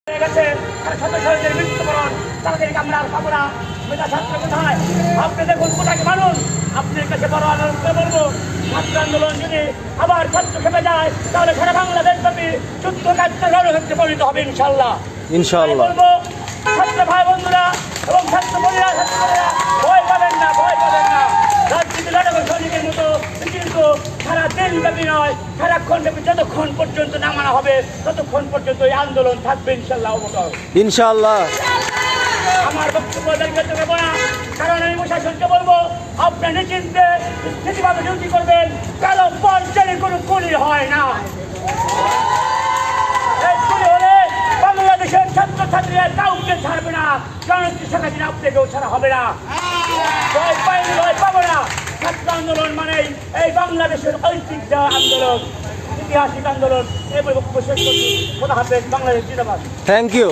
সদস্যদের মৃত্যুবরণ তাদেরকে আমরা আর পাবো না। মেধা ছাত্র কোথায়? আপনি দেখুন কোথাকে মানুষ। আপনার কাছে বড় আন্দোলন করে বলবো, ছাত্র আন্দোলন যদি আবার ছাত্র খেপে যায় তাহলে সারা বাংলাদেশ ব্যাপী যুদ্ধ কার্যে রণক্ষেত্রে পরিণত হবে ইনশাল্লাহ। ইনশাআল্লাহ বলবো ছাত্র ভাই বন্ধুরা এবং ছাত্র বোনেরা, ভয় পাবেন না, ভয় পাবেন না। রাজনীতি লড়াকু সৈনিকের মতো কিন্তু সারা দিন ব্যাপী নয়, সারাক্ষণ ব্যাপী যতক্ষণ পর্যন্ত নামানো হবে ততক্ষণ পর্যন্ত এই আন্দোলন থাকবে ইনশাল্লাহ। ইনশাআল্লাহ। আমার বক্তব্য দীর্ঘায়িত করবো না, কারণ আমি প্রশাসনকে বলবো আপনার নিশ্চিন্তে নীতিভাবে ডিউটি করবেন। কারো পর্যায়ে কোনো গুলি হয় না। এই গুলি হলে বাংলাদেশের ছাত্রছাত্রীরা কাউকে ছাড়বে না, জনপ্রিয় শেখ হাসিনা আপনাকেও ছাড়া হবে না। ভয় পাইনি, ভয় পাবো না। ছাত্র আন্দোলন মানেই এই বাংলাদেশের ঐতিহ্য আন্দোলন, ঐতিহাসিক আন্দোলন। এই বক্তব্য শেষ করছি। খোদা হাফেজ। বাংলাদেশ জিন্দাবাদ। Thank you.